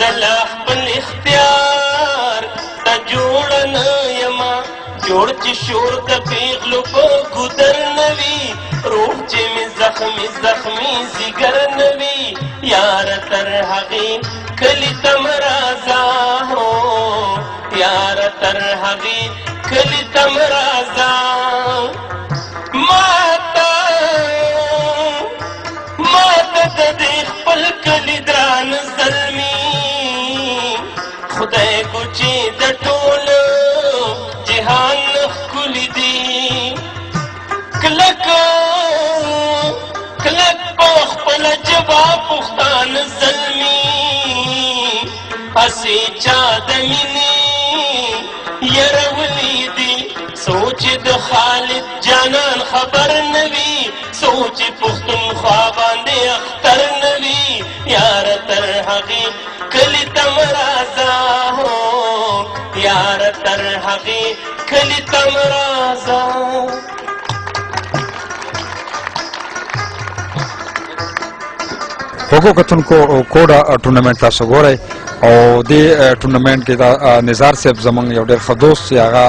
زلا خپل اختیار ته جوړ نه یما جوړ چې شور د پیغلو په ګودر نه وي روح چې مې زخمي زخمي ځیګر نه وي یاره تر هغې کلي ته مه راځه هو یاره تر هغې کلي ته مه راځه ماته د دې خپل کلي ګران زلمي خدای کو چې د ټول جهان ښکلي دي کلک په خپله ژبه پښتانه زلمي هسې چا د مینې یرولي دي سوچ د خالد جانان خبر نه وي سوچ پښتونخوا باندې اختر نه وي یاره تر هغې کلي ته مه راځه هو یاره تر هغې کلي ته مه راځه خوږو کتونکو کوډه ټورنمنټ تاسو ګورئ او دې ټورنمنټ کې دا نظار صاحب زموږ یو ډېر ښه دوست چې هغه